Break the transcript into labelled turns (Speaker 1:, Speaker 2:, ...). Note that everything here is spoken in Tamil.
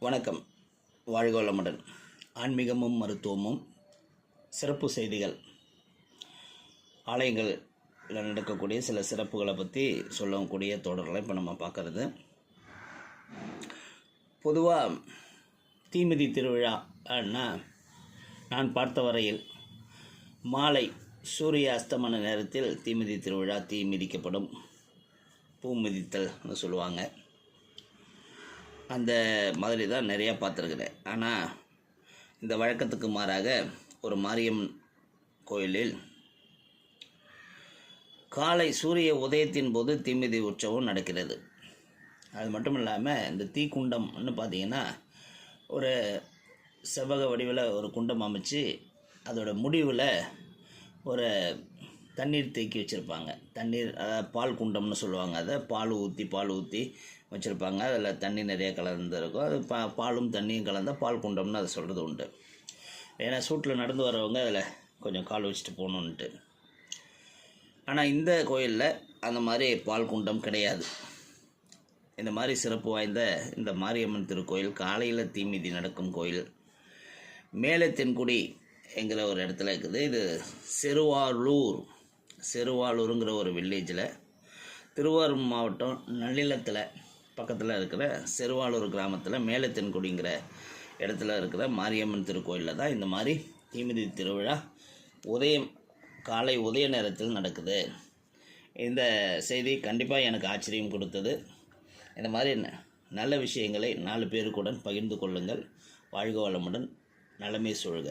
Speaker 1: வணக்கம். வாழ்க வளமுடன். ஆன்மீகமும் மருத்துவமும் சிறப்பு செய்திகள், ஆலயங்களில் நடக்கக்கூடிய சில சிறப்புகளை பற்றி சொல்லக்கூடிய தொடர்களை இப்போ நம்ம பார்க்குறது. பொதுவாக தீமிதி திருவிழான்னா நான் பார்த்த வரையில் மாலை சூரிய அஸ்தமன நேரத்தில் தீமிதி திருவிழா, தீ மிதிக்கப்படும், பூ மிதித்தல்னு சொல்லுவாங்க. அந்த மாதிரி தான் நிறையா பார்த்துருக்குறேன். ஆனால் இந்த வழக்கத்துக்கு மாறாக ஒரு மாரியம்மன் கோயிலில் காலை சூரிய உதயத்தின் போது தீமிதி உற்சவம் நடக்கிறது. அது மட்டும் இல்லாமல் இந்த தீக்குண்டம்னு பார்த்திங்கன்னா ஒரு செவ்வக வடிவில் ஒரு குண்டம் அமைச்சு அதோட முடிவில் ஒரு தண்ணீர் தேக்கி வச்சுருப்பாங்க. தண்ணீர், பால் குண்டம்னு சொல்லுவாங்க. அதை பால் ஊற்றி வச்சுருப்பாங்க. அதில் தண்ணி நிறைய கலந்துருக்கும். அது பாலும் தண்ணியும் கலந்தால் பால் குண்டம்னு அதை சொல்கிறது உண்டு. ஏன்னா சூட்டில் நடந்து வரவங்க அதில் கொஞ்சம் கால் வச்சுட்டு போகணுன்ட்டு. ஆனால் இந்த கோயிலில் அந்த மாதிரி பால் குண்டம் கிடையாது. இந்த மாதிரி சிறப்பு வாய்ந்த இந்த மாரியம்மன் திருக்கோயில் காலையில் தீமிதி நடக்கும் கோயில் மேலே தென்குடி என்கிற ஒரு இடத்துல இருக்குது. இது செருவாலூருங்கிற ஒரு வில்லேஜில், திருவாரூர் மாவட்டம் நன்னிலத்தில் பக்கத்தில் இருக்கிற செருவாலூர் கிராமத்தில் மேலே தென்குடிங்கிற இடத்துல இருக்கிற மாரியம்மன் திருக்கோயிலில் தான் இந்த மாதிரி தீமிதி திருவிழா காலை உதய நேரத்தில் நடக்குது. இந்த செய்தி கண்டிப்பாக எனக்கு ஆச்சரியம் கொடுத்தது. இந்த மாதிரி நல்ல விஷயங்களை 4 பேருக்குடன் பகிர்ந்து கொள்ளுங்கள். வாழ்க வளமுடன், நலமே சூழ்க.